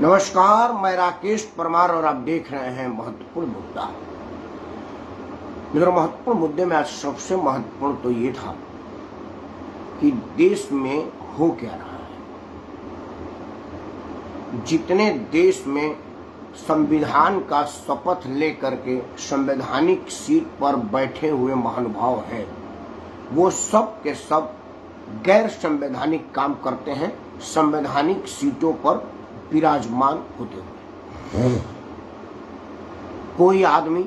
नमस्कार, मैं राकेश परमार और आप देख रहे हैं महत्वपूर्ण मुद्दा। मेरे महत्वपूर्ण मुद्दे में आज सबसे महत्वपूर्ण तो ये था कि देश में हो क्या रहा है। जितने देश में संविधान का शपथ लेकर के संवैधानिक सीट पर बैठे हुए महानुभाव हैं, वो सब के सब गैर संवैधानिक काम करते हैं, संवैधानिक सीटों पर विराजमान होते हुए। कोई आदमी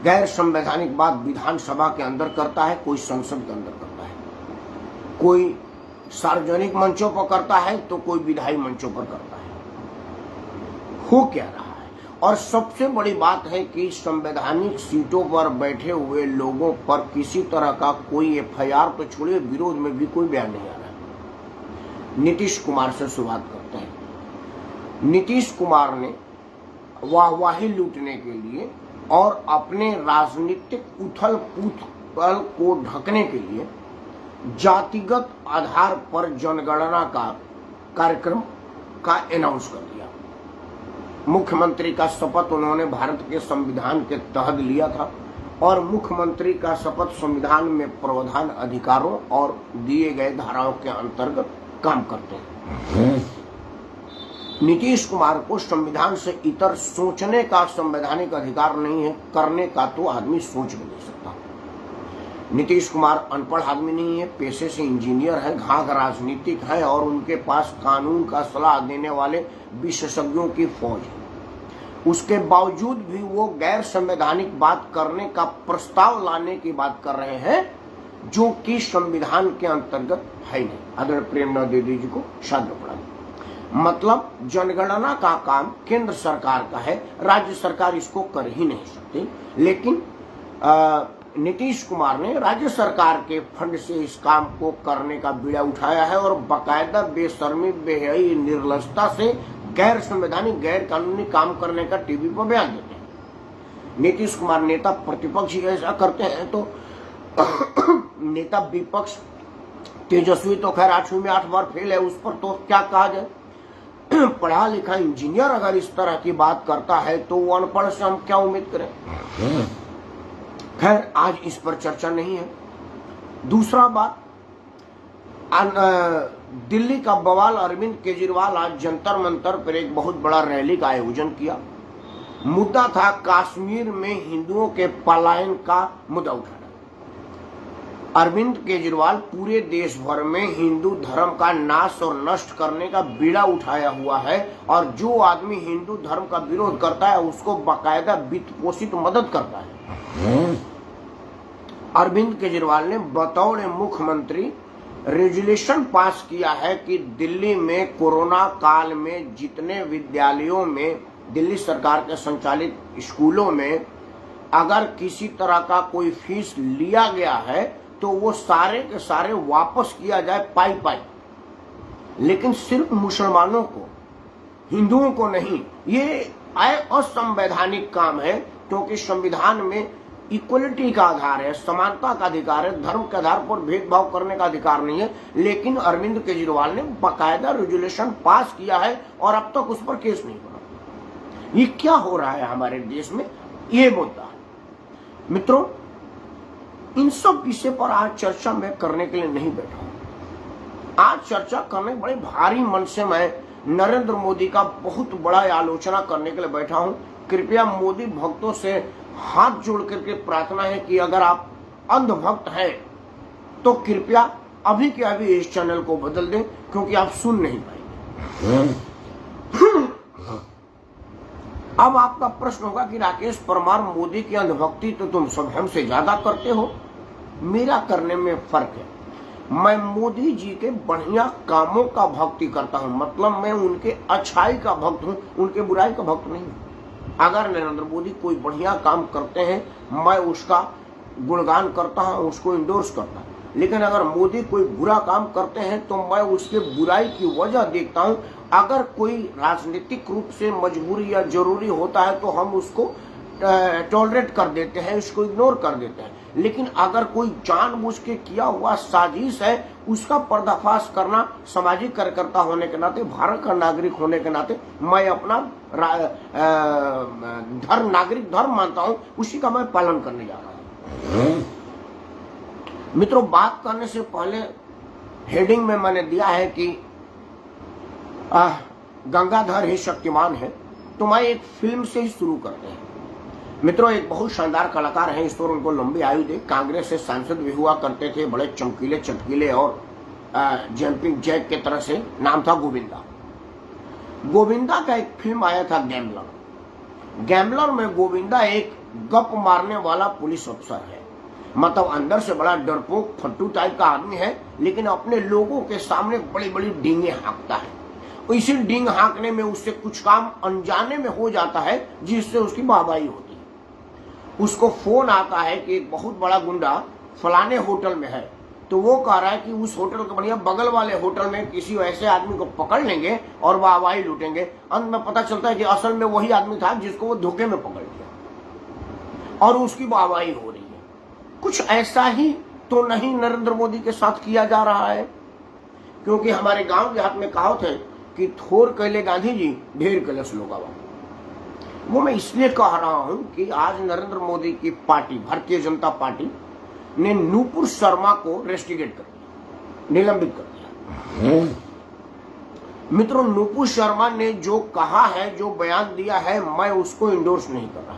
गैर संवैधानिक बात विधानसभा के अंदर करता है, कोई संसद के अंदर करता है, कोई सार्वजनिक मंचों पर करता है तो कोई विधायी मंचों पर करता है। हो क्या रहा है? और सबसे बड़ी बात है कि संवैधानिक सीटों पर बैठे हुए लोगों पर किसी तरह का कोई एफआईआर तो छोड़िए, विरोध में भी कोई बयान नहीं आ रहा है। नीतीश कुमार से शुरुआत करते हैं। नीतीश कुमार ने वाहवाही लूटने के लिए और अपने राजनीतिक उथल पुथल को ढकने के लिए जातिगत आधार पर जनगणना का कार्यक्रम का अनाउंस कर दिया। मुख्यमंत्री का शपथ उन्होंने भारत के संविधान के तहत लिया था और मुख्यमंत्री का शपथ संविधान में प्रावधान अधिकारों और दिए गए धाराओं के अंतर्गत काम करते हैं। नीतीश कुमार को संविधान से इतर सोचने का संवैधानिक अधिकार नहीं है, करने का तो आदमी सोच भी नहीं सकता। नीतीश कुमार अनपढ़ आदमी नहीं है, पेशे से इंजीनियर है, घाघ राजनीतिक है और उनके पास कानून का सलाह देने वाले विशेषज्ञों की फौज है। उसके बावजूद भी वो गैर संवैधानिक बात करने का प्रस्ताव लाने की बात कर रहे हैं, जो कि संविधान के अंतर्गत है नहीं। आदरणीय प्रेमनाथ दीदी जी को शादी पड़ा। मतलब जनगणना का काम केंद्र सरकार का है, राज्य सरकार इसको कर ही नहीं सकती। लेकिन नीतीश कुमार ने राज्य सरकार के फंड से इस काम को करने का बीड़ा उठाया है और बाकायदा बेशर्मी बेहयाई निर्लजता से गैर संवैधानिक गैर कानूनी काम करने का टीवी पर बयान देते हैं। नीतीश कुमार नेता प्रतिपक्ष ही ऐसा करते हैं तो नेता विपक्ष तेजस्वी तो खैर 8वीं में 8 बार फेल है, उस पर तो क्या कहा जाए। पढ़ा लिखा इंजीनियर अगर इस तरह की बात करता है तो वो अनपढ़ से हम क्या उम्मीद करें। खैर आज इस पर चर्चा नहीं है। दूसरा बात, दिल्ली का बवाल, अरविंद केजरीवाल आज जंतर मंतर पर एक बहुत बड़ा रैली का आयोजन किया। मुद्दा था कश्मीर में हिंदुओं के पलायन का मुद्दा उठाना। अरविंद केजरीवाल पूरे देश भर में हिंदू धर्म का नाश और नष्ट करने का बीड़ा उठाया हुआ है और जो आदमी हिंदू धर्म का विरोध करता है उसको बाकायदा वित्त पोषित मदद करता है। अरविंद केजरीवाल ने बतौर मुख्यमंत्री रेजुलेशन पास किया है कि दिल्ली में कोरोना काल में जितने विद्यालयों में, दिल्ली सरकार के संचालित स्कूलों में अगर किसी तरह का कोई फीस लिया गया है तो वो सारे के सारे वापस किया जाए पाई पाई। लेकिन सिर्फ मुसलमानों को, हिंदुओं को नहीं। ये असंवैधानिक काम है क्योंकि संविधान में इक्वलिटी का आधार है, समानता का अधिकार है, धर्म के आधार पर भेदभाव करने का अधिकार नहीं है। लेकिन अरविंद केजरीवाल ने बाकायदा रेजुलेशन पास किया है और अब तक उस पर केस नहीं बना। ये क्या हो रहा है हमारे देश में, ये मुद्दा है। मित्रों, इन सब विषय पर आज चर्चा मैं करने के लिए नहीं बैठा हूं। आज चर्चा करने बड़े भारी मन से मैं नरेंद्र मोदी का बहुत बड़ा आलोचना करने के लिए बैठा हूं। कृपया मोदी भक्तों से हाथ जोड़ करके प्रार्थना है कि अगर आप अंधभक्त हैं तो कृपया अभी के अभी इस चैनल को बदल दें, क्योंकि आप सुन नहीं पाएंगे। अब आपका प्रश्न होगा कि राकेश परमार, मोदी की अंधभक्ति तो तुम सब हमसे ज्यादा करते हो। मेरा करने में फर्क है। मैं मोदी जी के बढ़िया कामों का भक्ति करता हूं, मतलब मैं उनके अच्छाई का भक्त हूं, उनके बुराई का भक्त नहीं हूं। अगर नरेंद्र मोदी कोई बढ़िया काम करते हैं मैं उसका गुणगान करता हूं, उसको इंडोर्स करता हूं। लेकिन अगर मोदी कोई बुरा काम करते हैं तो मैं उसके बुराई की वजह देखता हूं। अगर कोई राजनीतिक रूप से मजबूरी या जरूरी होता है तो हम उसको टॉलरेट कर देते हैं, उसको इग्नोर कर देते हैं। लेकिन अगर कोई जानबूझ के किया हुआ साजिश है, उसका पर्दाफाश करना सामाजिक कार्यकर्ता होने के नाते, भारत का नागरिक होने के नाते मैं अपना धर्म, नागरिक धर्म मानता हूं, उसी का मैं पालन करने जा रहा हूं। मित्रों, बात करने से पहले हेडिंग में मैंने दिया है कि गंगाधर ही शक्तिमान है, तो मैं एक फिल्म से ही शुरू करते हैं। मित्रों, एक बहुत शानदार कलाकार हैं, ईश्वर उनको लंबी आयु दे। कांग्रेस से सांसद भी हुआ करते थे, बड़े चमकीले चटकीले और जंपिंग जैक के तरह से, नाम था गोविंदा। गोविंदा का एक फिल्म आया था गैम्बलर। गैम्बलर में गोविंदा एक गप मारने वाला पुलिस अफसर है, मतलब अंदर से बड़ा डरपोक फट्टू टाइप का आदमी है, लेकिन अपने लोगों के सामने बड़ी बड़ी डींगे हाँकता है। इसी डींग हाँकने में उससे कुछ काम अनजाने में हो जाता है, जिससे उसकी वाहवाही होती है। उसको फोन आता है कि एक बहुत बड़ा गुंडा फलाने होटल में है, तो वो कह रहा है कि उस होटल के बढ़िया बगल वाले होटल में किसी ऐसे आदमी को पकड़ लेंगे और वाहवाही लूटेंगे। अंत में पता चलता है कि असल में वही आदमी था जिसको वो धोखे में पकड़ लिया और उसकी वाहवाही हो रही है। कुछ ऐसा ही तो नहीं नरेंद्र मोदी के साथ किया जा रहा है, क्योंकि हमारे गांव देहात में कहावत है कि थोर कहले गांधी जी, ढेर कहले श्लोकावा। वो मैं इसलिए कह रहा हूं कि आज नरेंद्र मोदी की पार्टी, भारतीय जनता पार्टी ने नूपुर शर्मा को रेस्टिगेट कर दिया, निलंबित कर दिया। मित्रों, नूपुर शर्मा ने जो कहा है, जो बयान दिया है, मैं उसको इंडोर्स नहीं कर रहा,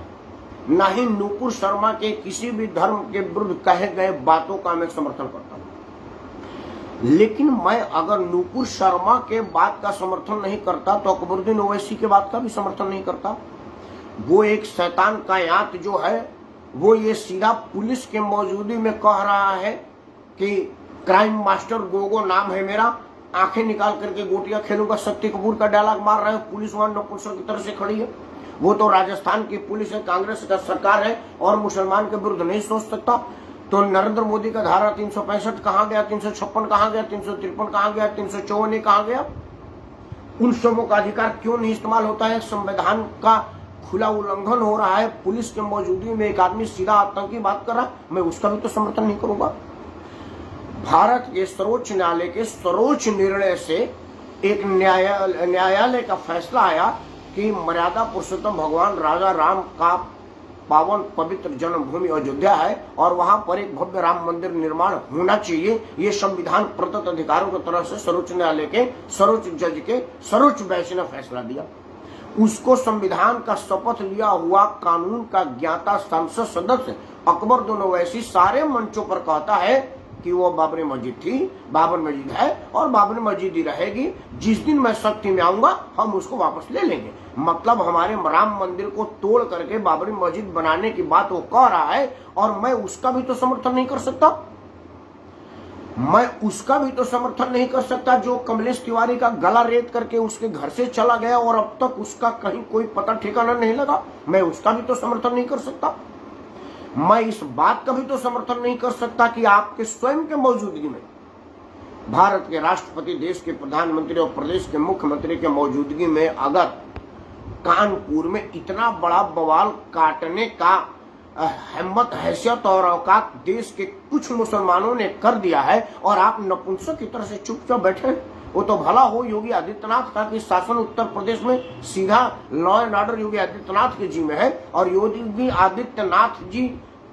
ना ही नूपुर शर्मा के किसी भी धर्म के विरुद्ध कहे गए बातों का मैं समर्थन करता हूं। लेकिन मैं अगर नूपुर शर्मा के बात का समर्थन नहीं करता तो अकबरुद्दीन ओवैसी के बात का भी समर्थन नहीं करता। वो एक शैतान कायनात जो है, वो ये सीधा पुलिस के मौजूदगी में कह रहा है कि क्राइम मास्टर गोगो नाम है मेरा, आंखें निकाल करके गोटियां खेलूंगा, शक्ति कपूर का डायलॉग मार रहे हैं। पुलिस वहां नपुंसक की तरह से खड़ी है। वो तो राजस्थान की पुलिस है, कांग्रेस का सरकार है और मुसलमान के विरुद्ध नहीं सोच सकता। तो नरेंद्र मोदी का धारा 365 कहां गया, 356 कहां गया, 353 कहां गया, 354 कहां गया? उन सबों का अधिकार क्यों नहीं इस्तेमाल होता है? संविधान का खुला उल्लंघन हो रहा है, पुलिस के मौजूदगी में एक आदमी सीधा आतंकी बात कर रहा है, मैं उसका भी तो समर्थन नहीं करूंगा। भारत के सर्वोच्च न्यायालय के सर्वोच्च निर्णय से एक न्यायालय का फैसला आया कि मर्यादा पुरुषोत्तम भगवान राजा राम का पावन पवित्र जन्मभूमि अयोध्या है और वहां पर एक भव्य राम मंदिर निर्माण होना चाहिए। ये संविधान प्रदत्त अधिकारों की तरफ से सर्वोच्च न्यायालय के सर्वोच्च जज के सर्वोच्च बेंच ने फैसला दिया। उसको संविधान का शपथ लिया हुआ कानून का ज्ञाता संसद सदस्य अकबरुद्दीन ओवैसी सारे मंचों पर कहता है कि वो बाबरी मस्जिद थी, बाबर मस्जिद है और बाबरी मस्जिद ही रहेगी। जिस दिन मैं शक्ति में आऊंगा हम उसको वापस ले लेंगे। मतलब हमारे राम मंदिर को तोड़ करके बाबरी मस्जिद बनाने की बात वो कह रहा है और मैं उसका भी तो समर्थन नहीं कर सकता। मैं उसका भी तो समर्थन नहीं कर सकता जो कमलेश तिवारी का गला रेत करके उसके घर से चला गया और अब तक उसका कहीं कोई पता ठिकाना नहीं लगा। मैं उसका भी तो समर्थन नहीं कर सकता। मैं इस बात का भी तो समर्थन नहीं कर सकता कि आपके स्वयं के मौजूदगी में, भारत के राष्ट्रपति, देश के प्रधानमंत्री और प्रदेश के मुख्यमंत्री के मौजूदगी में अगर कानपुर में इतना बड़ा बवाल काटने का हिम्मत, हैसियत और औकात देश के कुछ मुसलमानों ने कर दिया है और आप नपुंसक की तरह से चुपचाप बैठे, वो तो भला हो योगी आदित्यनाथ का कि शासन उत्तर प्रदेश में सीधा law and order Yogi Adityanath के जी में है और योगी आदित्यनाथ जी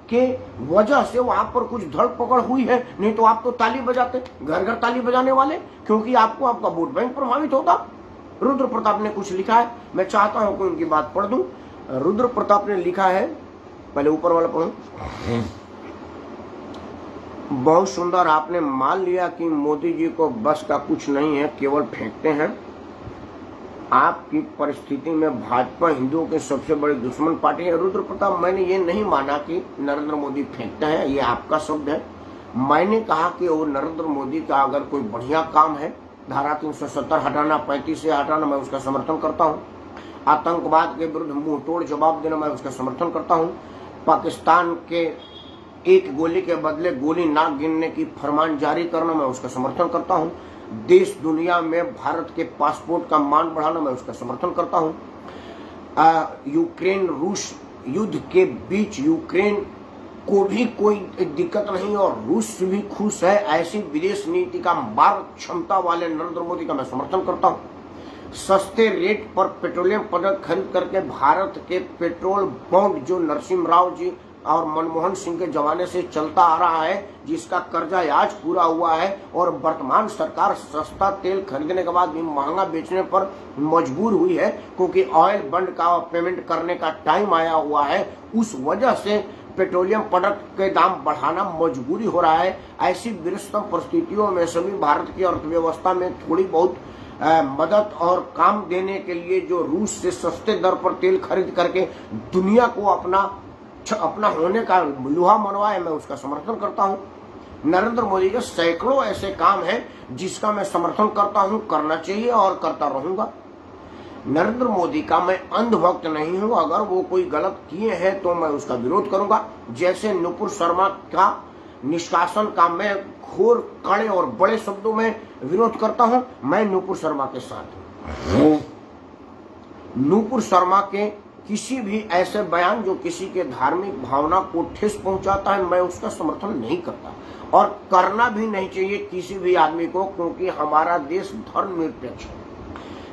के वजह से वहां पर कुछ धड़ पकड़ हुई है। नहीं तो आप तो ताली बजाते, घर घर ताली बजाने वाले, क्योंकि आपको आपका वोट बैंक प्रभावित होता। रुद्र प्रताप ने कुछ लिखा है, मैं चाहता हूं कि उनकी बात पढ़ दूं। रुद्र प्रताप ने लिखा है, पहले ऊपर वाला पढ़ो। बहुत सुंदर। आपने मान लिया कि मोदी जी को बस का कुछ नहीं है, केवल फेंकते हैं। आपकी परिस्थिति में भाजपा हिंदुओं के सबसे बड़ी दुश्मन पार्टी है। रुद्र प्रताप, मैंने ये नहीं माना कि नरेंद्र मोदी फेंकते हैं, ये आपका शब्द है। मैंने कहा कि वो नरेंद्र मोदी का अगर कोई बढ़िया काम है, धारा 370 हटाना, 35 से हटाना, मैं उसका समर्थन करता हूँ। आतंकवाद के विरुद्ध मुंह तोड़ जवाब देना, मैं उसका समर्थन करता हूँ। पाकिस्तान के एक गोली के बदले गोली ना गिनने की फरमान जारी करना, मैं उसका समर्थन करता हूं। देश दुनिया में भारत के पासपोर्ट का मान बढ़ाना, मैं उसका समर्थन करता हूं। यूक्रेन रूस युद्ध के बीच यूक्रेन को भी कोई दिक्कत नहीं और रूस भी खुश है। ऐसी विदेश नीति का मार क्षमता वाले नरेंद्र मोदी का मैं समर्थन करता हूं। सस्ते रेट पर पेट्रोलियम पदार्थ खरीद करके भारत के पेट्रोल बॉन्ड जो नरसिम्हा राव जी और मनमोहन सिंह के जमाने से चलता आ रहा है, जिसका कर्जा आज पूरा हुआ है और वर्तमान सरकार सस्ता तेल खरीदने के बाद भी महंगा बेचने पर मजबूर हुई है, क्योंकि ऑयल बंड का पेमेंट करने का टाइम आया हुआ है। उस वजह से पेट्रोलियम प्रोडक्ट के दाम बढ़ाना मजबूरी हो रहा है। ऐसी विषम परिस्थितियों में सभी भारत की अर्थव्यवस्था में थोड़ी बहुत मदद और काम देने के लिए जो रूस से सस्ते दर पर तेल खरीद करके दुनिया को अपना होने का लोहा मनवाए, मैं उसका समर्थन करता हूं। नरेंद्र मोदी के सैकड़ों ऐसे काम हैं जिसका मैं समर्थन करता हूं, करना चाहिए और करता रहूंगा। नरेंद्र मोदी का मैं अंधभक्त नहीं हूं। अगर वो कोई गलत किए हैं तो मैं उसका विरोध करूंगा। जैसे नुपुर शर्मा का निष्कासन का मैं घोर कड़े और बड़े शब्दों में विरोध करता हूं, मैं नुपुर शर्मा के साथ हूं। नुपुर शर्मा के किसी भी ऐसे बयान जो किसी के धार्मिक भावना को ठेस पहुंचाता है, मैं उसका समर्थन नहीं करता और करना भी नहीं चाहिए किसी भी आदमी को, क्योंकि हमारा देश धर्मनिरपेक्ष है।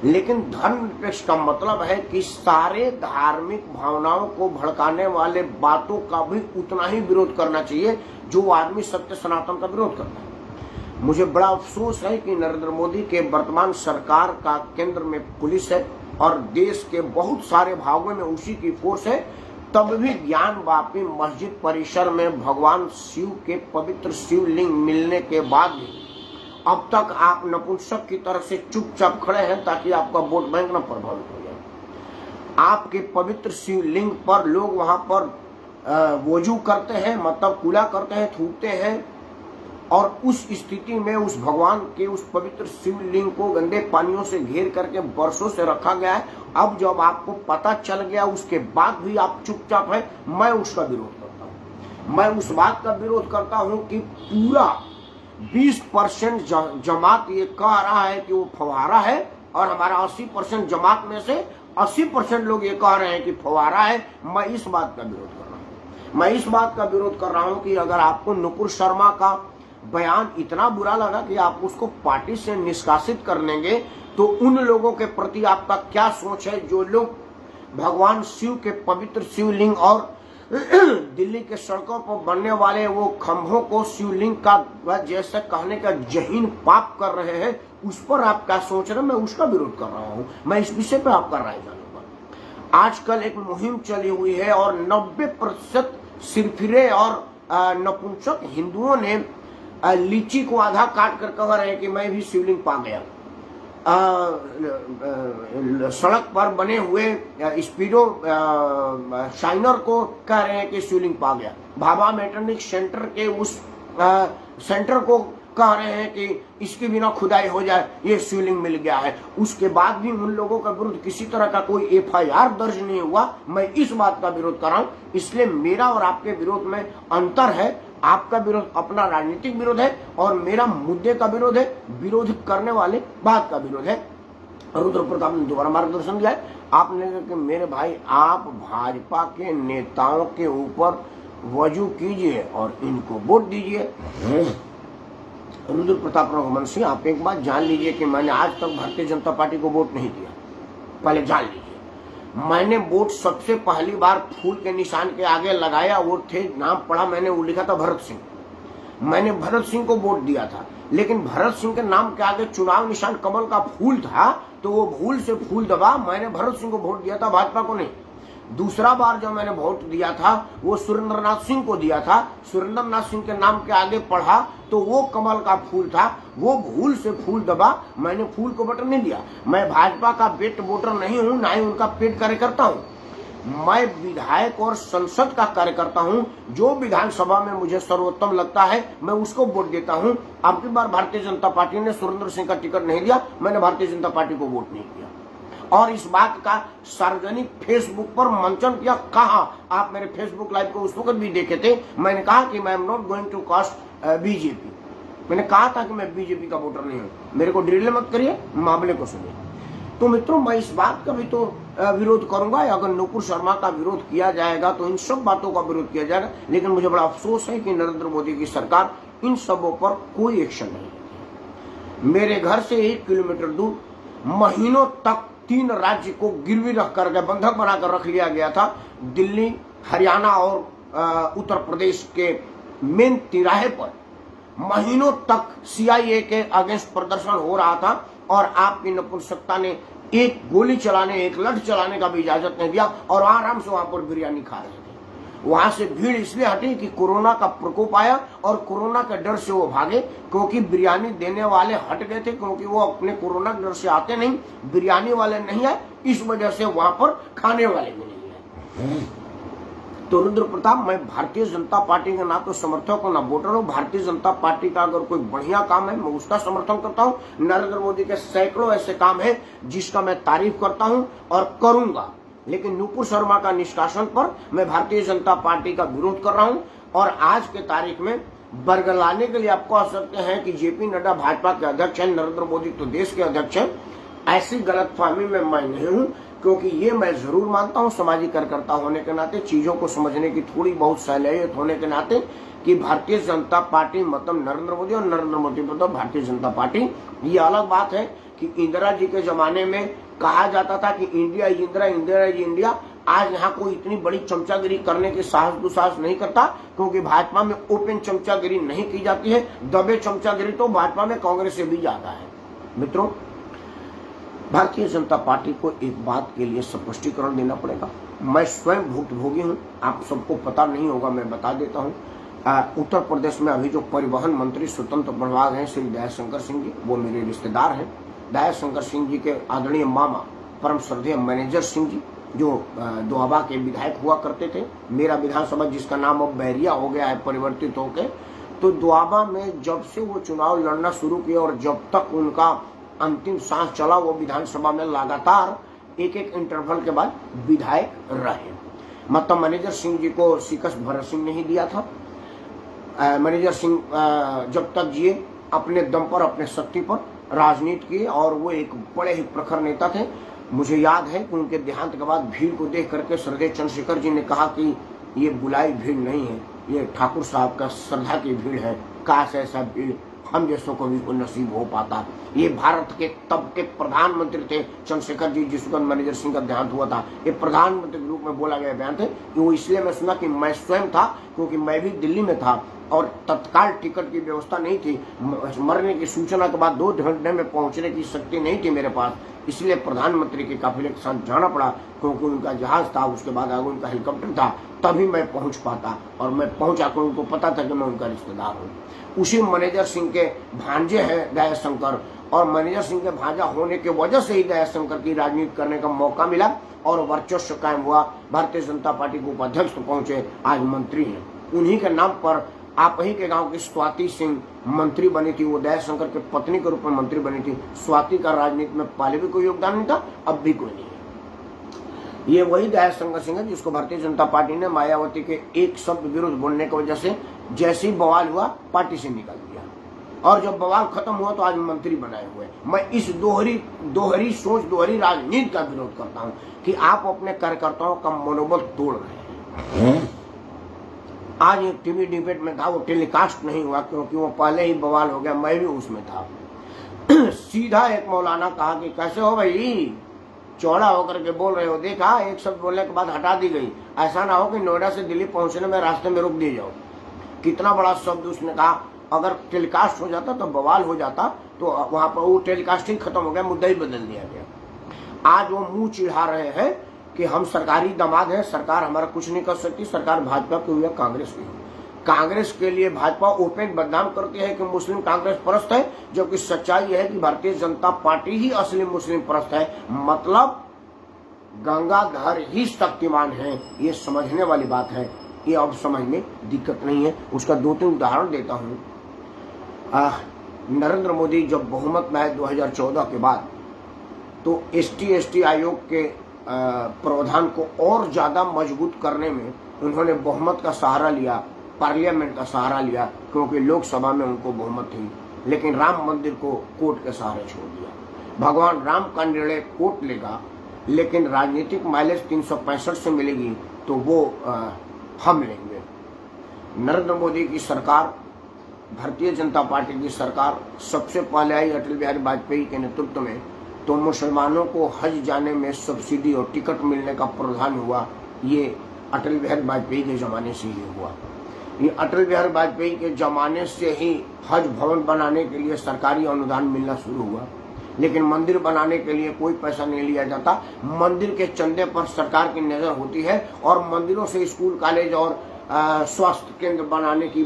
लेकिन धर्मनिरपेक्ष का मतलब है कि सारे धार्मिक भावनाओं को भड़काने वाले बातों का भी उतना ही विरोध करना चाहिए जो आदमी सत्य सनातन का विरोध करता है। मुझे बड़ा अफसोस है कि नरेंद्र मोदी के वर्तमान सरकार का केंद्र में पुलिस है और देश के बहुत सारे भागों में उसी की फोर्स है, तब भी ज्ञान वापी मस्जिद परिसर में भगवान शिव के पवित्र शिवलिंग मिलने के बाद भी अब तक आप नपुंसक की तरह से चुपचाप खड़े हैं ताकि आपका वोट बैंक न प्रभावित हो जाए। आपके पवित्र शिवलिंग पर लोग वहां पर वजू करते हैं, मतलब कूला करते हैं, थूकते हैं, और उस स्थिति में उस भगवान के उस पवित्र शिवलिंग को गंदे पानियों से घेर करके वर्षों से रखा गया है। अब जब आपको पता चल गया उसके बाद भी आप चुपचाप हैं, मैं उसका विरोध करता हूं। मैं उस बात का विरोध करता हूं कि पूरा 20% जमात ये कह रहा है कि वो फव्वारा है और हमारा 80% जमात में से 80% लोग ये कह रहे हैं कि फव्वारा है। मैं इस बात का विरोध कर रहा हूँ। मैं इस बात का विरोध कर रहा हूँ कि अगर आपको नुपुर शर्मा का बयान इतना बुरा लगा कि आप उसको पार्टी से निष्कासित कर लेंगे, तो उन लोगों के प्रति आपका क्या सोच है जो लोग भगवान शिव के पवित्र शिवलिंग और दिल्ली के सड़कों पर बनने वाले वो खंभों को शिवलिंग का जैसे कहने का जहीन पाप कर रहे हैं, उस पर आप क्या सोच रहे हैं, मैं उसका विरोध कर रहा हूं। मैं इस विषय पर आपका राय जानूंगा। आजकल एक मुहिम चली हुई है और 90% सिरफिरे और नपुंसक हिंदुओं ने लीची को आधा काट कर कह रहे हैं कि मैं भी शिवलिंग पा गया। सड़क पर बने हुए स्पीडो शाइनर को कह रहे हैं कि शिवलिंग पा गया। भाभा मेटरनिक सेंटर के उस सेंटर को कह रहे हैं कि इसके बिना खुदाई हो जाए, ये शिवलिंग मिल गया है। उसके बाद भी उन लोगों का विरुद्ध किसी तरह का कोई FIR दर्ज नहीं हुआ। मैं इस बात का विरोध कर रहा हूं। इसलिए मेरा और आपके विरोध में अंतर है। आपका विरोध अपना राजनीतिक विरोध है और मेरा मुद्दे का विरोध है, विरोध करने वाले बात का विरोध है। रुद्र प्रताप ने दोबारा मार्गदर्शन दिया है। आपने कहा कि मेरे भाई आप भाजपा के नेताओं के ऊपर वजू कीजिए और इनको वोट दीजिए। रुद्र प्रताप रघुवंशी, आप एक बात जान लीजिए कि मैंने आज तक भारतीय जनता पार्टी को वोट नहीं दिया। पहले जान लीजिए, मैंने वोट सबसे पहली बार फूल के निशान के आगे लगाया, वो थे नाम पढ़ा मैंने, वो लिखा था भरत सिंह। मैंने भरत सिंह को वोट दिया था, लेकिन भरत सिंह के नाम के आगे चुनाव निशान कमल का फूल था, तो वो भूल से फूल दबा, मैंने भरत सिंह को वोट दिया था, भाजपा को नहीं। दूसरा बार जो मैंने वोट दिया था वो सुरेंद्रनाथ सिंह को दिया था। सुरेंद्रनाथ सिंह के नाम के आगे पढ़ा तो वो कमल का फूल था, वो भूल से फूल दबा, मैंने फूल को बटन नहीं दिया। मैं भाजपा का पेट वोटर नहीं हूं, ना ही उनका पेट कार्यकर्ता हूं। मैं विधायक और संसद का कार्यकर्ता हूं। जो विधानसभा में मुझे सर्वोत्तम लगता है मैं उसको वोट देता हूं। अब की बार भारतीय जनता पार्टी ने सुरेंद्र सिंह का टिकट नहीं दिया, मैंने भारतीय जनता पार्टी को वोट नहीं दिया और इस बात का सार्वजनिक फेसबुक पर मंचन किया। कहा, आप मेरे फेसबुक लाइव को उस वक्त भी देखे थे, मैंने कहा कि मैं am not going to cast BJP. मैंने कहा था कि मैं बीजेपी का वोटर नहीं हूं। मेरे को ड्रिल मत करिए, मामले को सुनिए। तो मित्रों, मैं इस बात का भी तो विरोध करूंगा। अगर नुपुर शर्मा का विरोध किया जाएगा तो इन सब बातों का विरोध किया जाएगा। लेकिन मुझे बड़ा अफसोस है कि नरेंद्र मोदी की सरकार इन सबों पर कोई एक्शन नहीं लेती। मेरे घर से 1 किलोमीटर दूर महीनों तक 3 राज्य को गिरवी रख कर बंधक बनाकर रख लिया गया था। दिल्ली, हरियाणा और उत्तर प्रदेश के मेन तिराहे पर महीनों तक CIA के अगेंस्ट प्रदर्शन हो रहा था और आपकी नपुंसकता ने एक गोली चलाने, एक लठ चलाने का भी इजाजत नहीं दिया और आराम से वहां पर बिरयानी खा रहे थे। वहां से भीड़ इसलिए हटी कि कोरोना का प्रकोप आया और कोरोना के डर से वो भागे, क्योंकि बिरयानी देने वाले हट गए थे, क्योंकि वो अपने कोरोना के डर से आते नहीं, बिरयानी वाले नहीं आए, इस वजह से वहां पर खाने वाले भी नहीं आए। तो रुद्र प्रताप, मैं भारतीय जनता पार्टी का ना तो समर्थक हूं ना वोटर हूं। भारतीय जनता पार्टी का अगर कोई बढ़िया काम है मैं उसका समर्थन करता हूं। नरेंद्र मोदी के सैकड़ों ऐसे काम है जिसका मैं तारीफ करता हूं और करूंगा। लेकिन नुपुर शर्मा का निष्कासन पर मैं भारतीय जनता पार्टी का विरोध कर रहा हूं। और आज के तारीख में बरगलाने के लिए आप कह सकते हैं कि JP नड्डा भाजपा के अध्यक्ष हैं, नरेंद्र मोदी तो देश के अध्यक्ष हैं। ऐसी गलतफहमी में मैं नहीं हूं, क्योंकि ये मैं जरूर मानता हूं सामाजिक कार्यकर्ता होने के नाते, चीजों को समझने की थोड़ी बहुत सलाहियत होने के नाते, कि भारतीय जनता पार्टी मतलब नरेंद्र मोदी और नरेंद्र मोदी मतलब भारतीय जनता पार्टी। ये अलग बात है कि इंदिरा जी के जमाने में कहा जाता था कि India is Indira, Indira is India. आज यहाँ कोई इतनी बड़ी चमचागिरी करने की साहस दुसाहस नहीं करता, क्योंकि भाजपा में ओपन चमचागिरी नहीं की जाती है। दबे चमचागिरी तो भाजपा में कांग्रेस से भी ज्यादा है। मित्रों, भारतीय जनता पार्टी को एक बात के लिए स्पष्टीकरण देना पड़ेगा। मैं स्वयं भुक्तभोगी हूं, आप सबको पता नहीं होगा, मैं बता देता हूं। उत्तर प्रदेश में अभी जो परिवहन मंत्री स्वतंत्र प्रभार हैं श्री दयाशंकर सिंह जी, वो मेरे रिश्तेदार हैं। दयाशंकर सिंह जी के आदरणीय मामा परम श्रद्धेय मैनेजर सिंह जी, जो दोआबा के विधायक हुआ करते थे, मेरा विधानसभा जिसका नाम अब बैरिया हो गया है परिवर्तित होकर, तो दोआबा में जब से वो चुनाव लड़ना शुरू किया और जब तक उनका अंतिम सांस चला, वो विधानसभा में लगातार एक इंटरवल के बाद विधायक रहे। मतलब मैनेजर सिंह जी को शिकस्त भरत सिंह नहीं दिया था। मैनेजर सिंह जब तक जिए अपने दम पर, अपने शक्ति पर राजनीति किए और वो एक बड़े ही प्रखर नेता थे। मुझे याद है कि उनके देहांत के बाद भीड़ को देख करके श्रद्धेय चंद्रशेखर जी ने कहा कि ये बुलाई भीड़ नहीं है, ये ठाकुर साहब का श्रद्धा की भीड़ है। काश ऐसा भीड़ हम जैसों को भी नसीब हो पाता। ये भारत के तब के प्रधानमंत्री थे चंद्रशेखर जी, जिस वक्त मैनेजर सिंह का देहांत हुआ था। ये प्रधानमंत्री के रूप में बोला गया बयान थे कि वो इसलिए मैं सुना कि मैं स्वयं था, क्योंकि मैं भी दिल्ली में था और तत्काल टिकट की व्यवस्था नहीं थी। मरने की सूचना के बाद 2 घंटे में पहुंचने की शक्ति नहीं थी मेरे पास, इसलिए प्रधानमंत्री के काफिले के साथ जाना पड़ा, क्योंकि उनका जहाज था, उसके बाद आगे उनका हेलीकॉप्टर था, तभी मैं पहुंच पाता। और मैं पहुंचा कर उनको पता था कि मैं उनका रिश्तेदार हूँ। उसी मैनेजर सिंह के भांजे हैं दयाशंकर, और मैनेजर सिंह के भांजा होने की वजह से ही दयाशंकर की राजनीति करने का मौका मिला और वर्चस्व कायम हुआ। भारतीय जनता पार्टी के उपाध्यक्ष पहुंचे, आज मंत्री हैं। उन्हीं के नाम पर आप ही के गांव की स्वाति सिंह मंत्री बनी थी, वो दयाशंकर के पत्नी के रूप में मंत्री बनी थी। स्वाति का राजनीति में पहले भी कोई योगदान नहीं था, अब भी कोई नहीं है। ये वही दयाशंकर सिंह है जिसको भारतीय जनता पार्टी ने मायावती के एक शब्द विरुद्ध बोलने की वजह से जैसे ही बवाल हुआ पार्टी से निकाल दिया, और जब बवाल खत्म हुआ तो आज मंत्री बनाए हुए। मैं इस दोहरी सोच, दोहरी राजनीति का विरोध करता हूं कि आप अपने कार्यकर्ताओं का मनोबल तोड़ रहे हैं। आज एक टीवी डिबेट में था, वो टेलीकास्ट नहीं हुआ क्योंकि वो पहले ही बवाल हो गया, मैं भी उसमें था। सीधा एक मौलाना कहा कि कैसे हो भाई, चौड़ा होकर के बोल रहे हो। देखा, एक शब्द बोलने के बाद हटा दी गई। ऐसा ना हो कि नोएडा से दिल्ली पहुंचने में रास्ते में रोक दिए जाओ। कितना बड़ा शब्द उसने कहा। अगर टेलीकास्ट हो जाता तो बवाल हो जाता, तो वहां पर वो टेलीकास्ट ही खत्म हो गया, मुद्दा ही बदल दिया गया। आज वो मुंह चिढ़ा रहे हैं कि हम सरकारी दामाद हैं, सरकार हमारा कुछ नहीं कर सकती, सरकार भाजपा की हुई है, कांग्रेस की। कांग्रेस के लिए भाजपा ओपन बदनाम करती है कि मुस्लिम कांग्रेस परस्त है, जबकि सच्चाई है कि भारतीय जनता पार्टी ही असली मुस्लिम परस्त है। मतलब गंगाधर ही शक्तिमान है, ये समझने वाली बात है। ये अब समझ में दिक्कत नहीं है। उसका 2-3 उदाहरण देता हूं। नरेंद्र मोदी जब बहुमत में आए 2014 के बाद, तो ST आयोग के प्रावधान को और ज्यादा मजबूत करने में उन्होंने बहुमत का सहारा लिया, पार्लियामेंट का सहारा लिया, क्योंकि लोकसभा में उनको बहुमत थी। लेकिन राम मंदिर को कोर्ट के सहारे छोड़ दिया। भगवान राम का निर्णय कोर्ट लेगा, लेकिन राजनीतिक माइलेज 365 से मिलेगी तो वो हम लेंगे। नरेंद्र मोदी की सरकार, भारतीय जनता पार्टी की सरकार सबसे पहले आई अटल बिहारी वाजपेयी के नेतृत्व में, तो मुसलमानों को हज जाने में सब्सिडी और टिकट मिलने का प्रावधान हुआ। ये अटल बिहारी वाजपेयी के ज़माने से ही हुआ। ये अटल बिहारी वाजपेयी के ज़माने से ही हज भवन बनाने के लिए सरकारी अनुदान मिलना शुरू हुआ, लेकिन मंदिर बनाने के लिए कोई पैसा नहीं लिया जाता। मंदिर के चंदे पर सरकार की नज़र होती है और मंदिरों से स्कूल, कॉलेज और स्वास्थ्य केंद्र बनाने की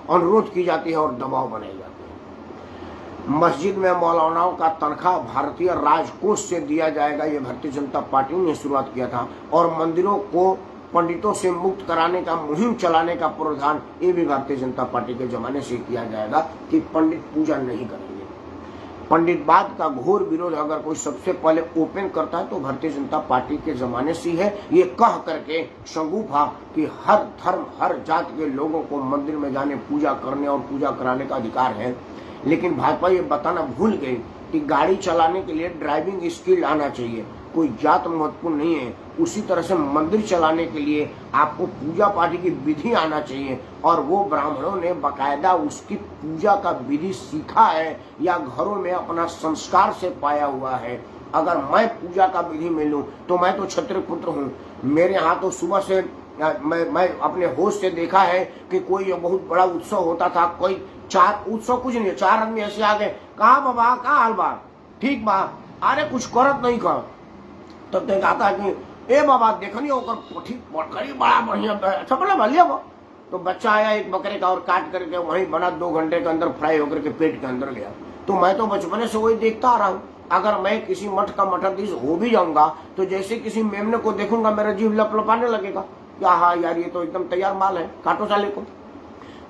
अनुरोध की जाती है और दबाव बनाए जाते हैं। मस्जिद में मौलानाओं का तनख्वाह भारतीय राजकोष से दिया जाएगा, ये भारतीय जनता पार्टी ने शुरुआत किया था। और मंदिरों को पंडितों से मुक्त कराने का मुहिम चलाने का प्रावधान ये भी भारतीय जनता पार्टी के जमाने से किया जाएगा कि पंडित पूजा नहीं करेंगे। पंडितवाद का घोर विरोध अगर कोई सबसे पहले ओपन करता है तो भारतीय जनता पार्टी के जमाने से है। ये कह करके शगुफा कि हर धर्म, हर जात के लोगों को मंदिर में जाने, पूजा करने और पूजा कराने का अधिकार है। लेकिन भाजपा ये बताना भूल गई कि गाड़ी चलाने के लिए ड्राइविंग स्किल आना चाहिए, कोई जात महत्वपूर्ण नहीं है। उसी तरह से मंदिर चलाने के लिए आपको पूजा पाठ की विधि आना चाहिए, और वो ब्राह्मणों ने बाकायदा उसकी पूजा का विधि सीखा है या घरों में अपना संस्कार से पाया हुआ है। अगर मैं पूजा का विधि में लूँ तो मैं तो क्षत्रिय पुत्र हूँ। मेरे यहाँ तो सुबह से मैं अपने होश से देखा है कि कोई बहुत बड़ा उत्सव होता था, कोई 4 उत्सव कुछ नहीं, 4 आदमी ऐसे आ गए, कहा बाबा का हाल बा, ठीक बा, अरे कुछ करत नहीं कर, तब तो कहता है कि ए बाबा देखनी होकर पोठी पकड़ी बड़ा बढ़िया छपड़ा भलिया वो। तो बच्चा आया एक बकरे का और काट करके वहीं बना, 2 घंटे के अंदर फ्राई होकर के पेट के अंदर गया। तो मैं तो बचपने से वही देखता आ रहा हूँ। अगर मैं किसी मठ का मठाधीश हो भी जाऊंगा तो जैसे किसी मेमने को देखूंगा मेरा जीव लपलपाने लगेगा, क्या हाँ यार ये तो एकदम तैयार माल है, काटो साले को।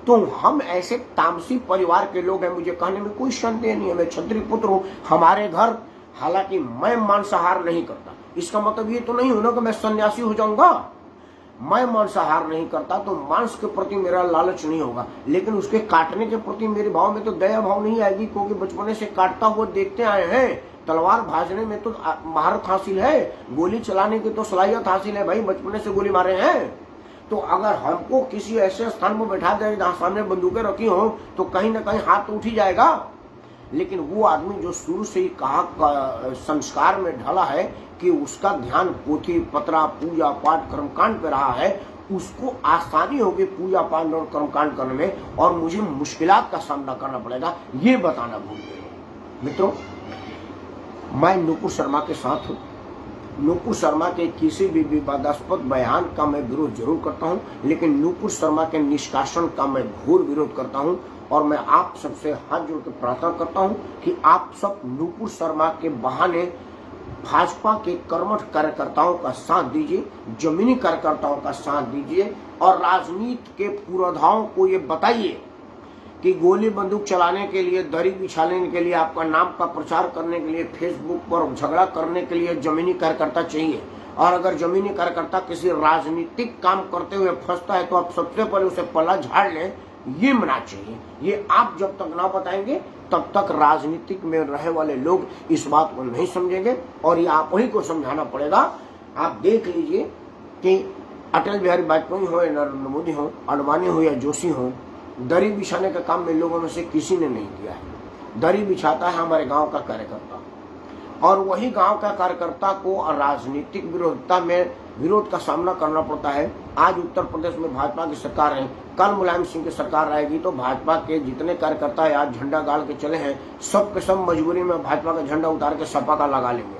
तो हम ऐसे तामसी परिवार के लोग हैं, मुझे कहने में कोई संदेह नहीं है, मैं क्षत्रिय पुत्र हूँ। हमारे घर, हालांकि मैं मांसाहार नहीं करता, इसका मतलब ये तो नहीं होना कि मैं सन्यासी हो जाऊंगा। मैं मांसाहार नहीं करता तो मांस के प्रति मेरा लालच नहीं होगा, लेकिन उसके काटने के प्रति मेरे भाव में तो दया भाव नहीं आएगी, क्योंकि बचपने से काटता हुआ देखते आए हैं। तलवार भाजने में तो महारत हासिल है, गोली चलाने की तो सलाहियत हासिल है भाई, बचपने से गोली मारे हैं। तो अगर हमको किसी ऐसे स्थान में बैठा दे जहाँ सामने बंदूकें रखी हो तो कहीं ना कहीं हाथ तो उठ ही जाएगा। लेकिन वो आदमी जो शुरू से ही कहा संस्कार में ढला है कि उसका ध्यान पोथी पत्रा, पूजा पाठ, कर्मकांड पे रहा है, उसको आसानी होगी पूजा पाठ और कर्मकांड करने में, और मुझे मुश्किलात का सामना करना पड़ेगा, ये बताना भूल गए। मित्रों, मैं नुपुर शर्मा के साथ हूँ। नुपुर शर्मा के किसी भी विवादास्पद बयान का मैं विरोध जरूर करता हूं, लेकिन नुपुर शर्मा के निष्कासन का मैं घोर विरोध करता हूं। और मैं आप सबसे हाथ जोड़ के प्रार्थना करता हूं कि आप सब नुपुर शर्मा के बहाने भाजपा के कर्मठ कार्यकर्ताओं का साथ दीजिए, जमीनी कार्यकर्ताओं का साथ दीजिए, और राजनीति के पुरोधाओं को ये बताइए कि गोली बंदूक चलाने के लिए, दरी बिछाने के लिए, आपका नाम का प्रचार करने के लिए, फेसबुक पर झगड़ा करने के लिए जमीनी कार्यकर्ता चाहिए। और अगर जमीनी कार्यकर्ता किसी राजनीतिक काम करते हुए फंसता है तो आप सबसे पहले उसे पल्ला झाड़ लें, ये मना चाहिए। ये आप जब तक ना बताएंगे तब तक राजनीतिक में रहे वाले लोग इस बात को नहीं समझेंगे, और ये आप ही को समझाना पड़ेगा। आप देख लीजिए कि अटल बिहारी वाजपेयी हो या नरेंद्र मोदी हो, अडवाणी हो या जोशी हो, दरी बिछाने का काम में लोगों में से किसी ने नहीं किया है। दरी बिछाता है हमारे गांव का कार्यकर्ता, और वही गांव का कार्यकर्ता को राजनीतिक विरोधता में विरोध का सामना करना पड़ता है। आज उत्तर प्रदेश में भाजपा की सरकार है, कल मुलायम सिंह की सरकार रहेगी, तो भाजपा के जितने कार्यकर्ता आज झंडा गाड़ के चले हैं, सब के सब मजबूरी में भाजपा का झंडा उतार के सपा का लगा लेंगे।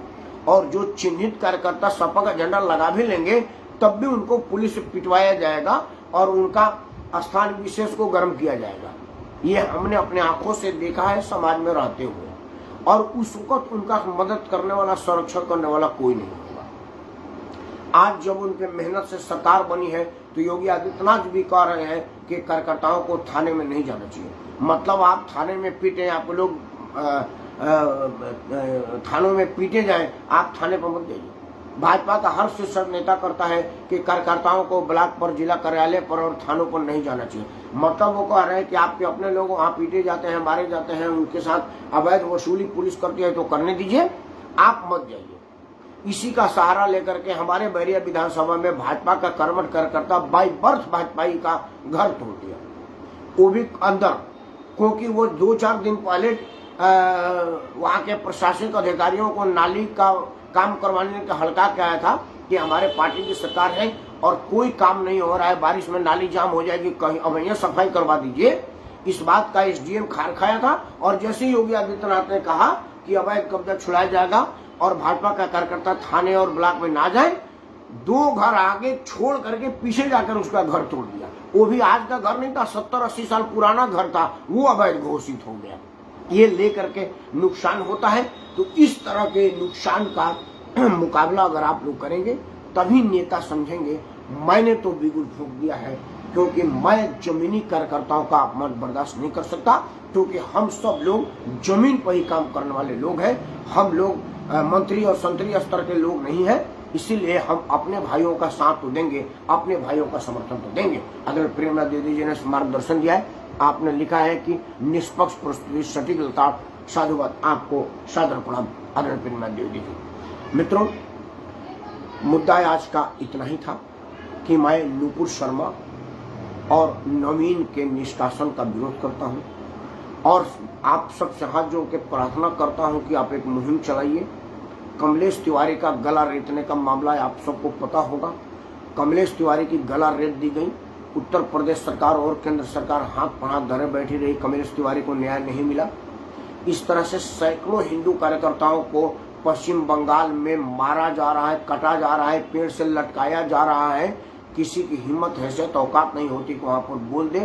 और जो चिन्हित कार्यकर्ता सपा का झंडा लगा भी लेंगे तब भी उनको पुलिस से पिटवाया जाएगा और उनका स्थान विशेष को गर्म किया जाएगा। ये हमने अपने आंखों से देखा है समाज में रहते हुए, और उस वक्त उनका मदद करने वाला, संरक्षण करने वाला कोई नहीं होगा। आज जब उनके मेहनत से सरकार बनी है तो योगी आदित्यनाथ भी कह रहे हैं कि कार्यकर्ताओं को थाने में नहीं जाना चाहिए। मतलब आप थाने में पीटे, आप लोग थानों में पीटे जाएं, आप थाने पर मत जाइए। भाजपा का हर शीर्ष नेता करता है कि कार्यकर्ताओं को ब्लॉक पर, जिला कार्यालय पर और थानों पर नहीं जाना चाहिए। मतलब वो कह रहे हैं कि आपके अपने लोग वहाँ पीटे जाते हैं, मारे जाते हैं, उनके साथ अवैध वसूली पुलिस करती है तो करने दीजिए, आप मत जाइए। इसी का सहारा लेकर के हमारे बैरिया विधानसभा में भाजपा का कर्मठ कार्यकर्ता बाई बर्थ भाजपाई का घर तोड़ दिया, वो भी अंदर, क्योंकि वो 2-4 दिन पहले वहाँ के प्रशासनिक अधिकारियों को नाली का काम करवाने का हड़का के आया था कि हमारे पार्टी की सरकार है और कोई काम नहीं हो रहा है, बारिश में नाली जाम हो जाएगी, कहीं अब यहाँ सफाई करवा दीजिए। इस बात का एसडीएम खार खाया था और जैसे ही योगी आदित्यनाथ ने कहा कि अवैध कब्जा छुड़ाया जाएगा और भाजपा का कार्यकर्ता थाने और ब्लॉक में ना जाए, 2 घर आगे छोड़ करके पीछे जाकर उसका घर तोड़ दिया। वो भी आज का घर नहीं था, 70-80 साल पुराना घर था, वो अवैध घोषित हो गया। ये लेकर के नुकसान होता है। तो इस तरह के नुकसान का मुकाबला अगर आप लोग करेंगे तभी नेता समझेंगे। मैंने तो बिल्कुल फूंक दिया है, क्योंकि मैं जमीनी कार्यकर्ताओं का अपमान बर्दाश्त नहीं कर सकता, क्योंकि हम सब लोग जमीन पर ही काम करने वाले लोग हैं। हम लोग मंत्री और संतरी स्तर के लोग नहीं है, इसीलिए हम अपने भाइयों का साथ तो देंगे, अपने भाइयों का समर्थन तो देंगे। अगर प्रेरणा दीदी जी ने मार्गदर्शन दिया है, आपने लिखा है कि निष्पक्ष प्रस्तुति, सटीक लताड़, साधुवाद, आपको सादर प्रणाम आदरणीय प्रेरणा देवी जी। मित्रों, मुद्दा आज का इतना ही था कि मैं नुपुर शर्मा और नवीन के निष्कासन का विरोध करता हूं और आप सबसे हाथ जोड़ के प्रार्थना करता हूं कि आप एक मुहिम चलाइए। कमलेश तिवारी का गला रेतने का मामला आप सबको पता होगा। कमलेश तिवारी की गला रेत दी गई, उत्तर प्रदेश सरकार और केंद्र सरकार हाथ पर हाथ धरे बैठी रही, कमलेश तिवारी को न्याय नहीं मिला। इस तरह से सैकड़ों हिंदू कार्यकर्ताओं को पश्चिम बंगाल में मारा जा रहा है, कटा जा रहा है, पेड़ से लटकाया जा रहा है। किसी की हिम्मत हैसियत औकात नहीं होती कि वहां पर बोल दे।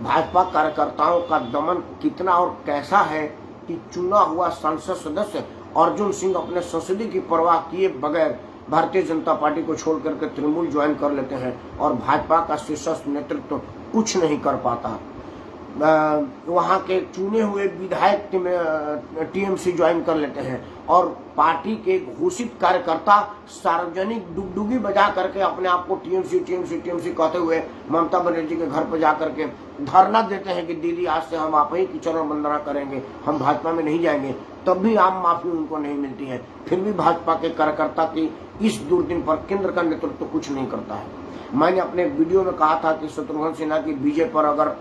भाजपा कार्यकर्ताओं का दमन कितना और कैसा है कि चुना हुआ संसद सदस्य अर्जुन सिंह अपने संसदीय की परवाह किए बगैर भारतीय जनता पार्टी को छोड़ करके तृणमूल ज्वाइन कर लेते हैं और भाजपा का शीर्ष नेतृत्व कुछ नहीं कर पाता। वहाँ के चुने हुए विधायक टीएमसी ज्वाइन कर लेते हैं और पार्टी के घोषित कार्यकर्ता सार्वजनिक डुगडुगी बजा करके अपने आप को टीएमसी कहते हुए ममता बनर्जी के घर पर जा करके धरना देते हैं कि दीदी आज से हम आप ही की चरण वंदना करेंगे, हम भाजपा में नहीं जाएंगे। तब भी आम माफी उनको नहीं मिलती है। फिर भी भाजपा के कार्यकर्ता की इस दुर्दिन पर केंद्र का नेतृत्व कुछ नहीं करता है। मैंने अपने वीडियो में कहा था कि शत्रुघ्न सिन्हा की विजय पर अगर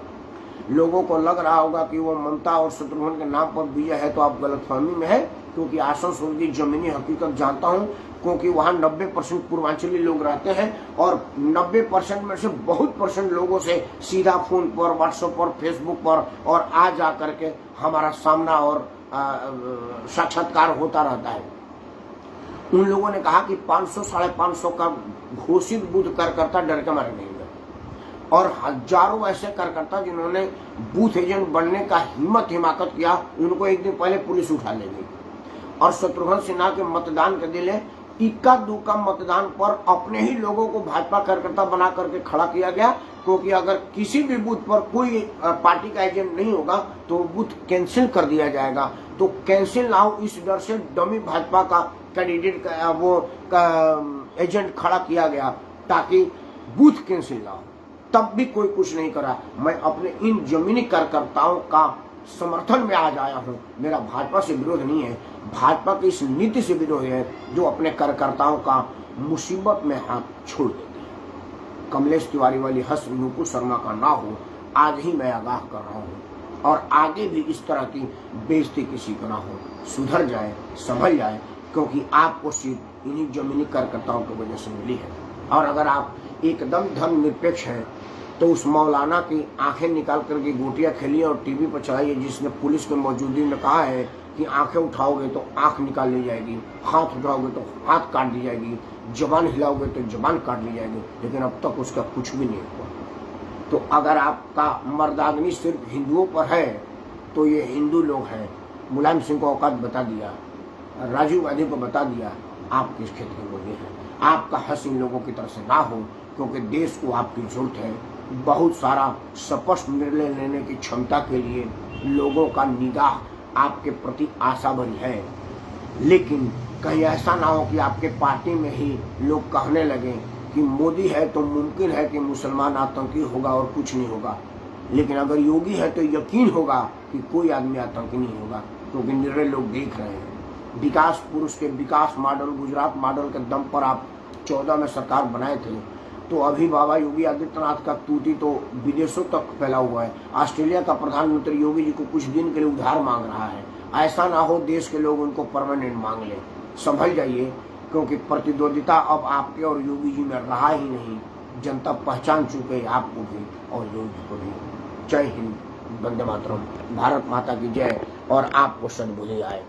लोगों को लग रहा होगा कि वो ममता और शत्रुघ्न के नाम पर विजय है तो आप गलतफहमी में है, क्योंकि आसनसोल की जमीनी हकीकत जानता हूं, क्योंकि वहां 90% पूर्वांचली लोग रहते हैं और 90% में से बहुत % लोगों से सीधा फोन पर, व्हाट्सएप पर, फेसबुक पर और आ जा करके हमारा सामना और साक्षात्कार होता रहता है। उन लोगों ने कहा कि 500-550 का घोषित बूथ कार्यकर्ता डर के मारे नहीं गए और हजारों ऐसे कार्यकर्ता जिन्होंने बूथ एजेंट बनने का हिमाकत किया, उनको एक दिन पहले पुलिस उठा ले गई। और शत्रुघ्न सिन्हा के मतदान के दिले इक्का दुक्का मतदान पर अपने ही लोगों को भाजपा कार्यकर्ता बना करके खड़ा किया गया, क्योंकि अगर किसी भी बूथ पर कोई पार्टी का एजेंट नहीं होगा तो बूथ कैंसिल कर दिया जाएगा। तो कैंसिल ना हो इस डर से डमी भाजपा का कैंडिडेट का वो एजेंट खड़ा किया गया ताकि बूथ कैंसिल ना हो। तब भी कोई कुछ नहीं करा। मैं अपने इन जमीनी कार्यकर्ताओं का समर्थन में आज आया हूं। मेरा भाजपा से विरोध नहीं है, भाजपा की इस नीति से विरोध है जो अपने कार्यकर्ताओं का मुसीबत में हाथ छोड़ देते हैं। कमलेश तिवारी वाली हंस नुपुर शर्मा का ना हो, आज ही मैं आगाह कर रहा हूं और आगे भी इस तरह की बेइज्जती किसी को ना हो। सुधर जाए, संभल जाए, क्योंकि आपको सीट इन्हीं जमीनी कार्यकर्ताओं की वजह से मिली है। और अगर आप एकदम धर्मनिरपेक्ष हैं तो उस मौलाना की आंखें निकाल करके गोटियां खेलिए और टीवी पर चलाइए, जिसने पुलिस की मौजूदगी में कहा है कि आंखें उठाओगे तो आंख निकाल ली जाएगी, हाथ उठाओगे तो हाथ काट दी जाएगी, जबान हिलाओगे तो जबान काट ली जाएगी। लेकिन अब तक उसका कुछ भी नहीं हुआ। तो अगर आपका मर्दानगी सिर्फ हिंदुओं पर है तो ये हिंदू लोग हैं। मुलायम सिंह को औकात बता दिया, राजीव गांधी को बता दिया, आप किस खेत के लोग हैं। आपका हंस इन लोगों की तरफ से ना हो, क्योंकि देश को आपकी जरूरत है। बहुत सारा स्पष्ट निर्णय लेने की क्षमता के लिए लोगों का निगाह आपके प्रति आशा भरी है, लेकिन कहीं ऐसा ना हो कि आपके पार्टी में ही लोग कहने लगे कि मोदी है तो मुमकिन है कि मुसलमान आतंकी होगा और कुछ नहीं होगा, लेकिन अगर योगी है तो यकीन होगा कि कोई आदमी आतंकी नहीं होगा, क्योंकि निरय लोग देख रहे हैं। विकास पुरुष के विकास मॉडल, गुजरात मॉडल के दम पर आप 14 में सरकार बनाए थे, तो अभी बाबा योगी आदित्यनाथ का तूती तो विदेशों तक फैला हुआ है। ऑस्ट्रेलिया का प्रधानमंत्री योगी जी को कुछ दिन के लिए उधार मांग रहा है। ऐसा ना हो देश के लोग उनको परमानेंट मांग ले। संभल जाइए, क्योंकि प्रतिद्वंदिता अब आपके और योगी जी में रहा ही नहीं। जनता पहचान चुके आपको भी और योगी को भी। जय हिंद, वंदे मातरम, भारत माता की जय, और आपको सद्बुद्धि आए।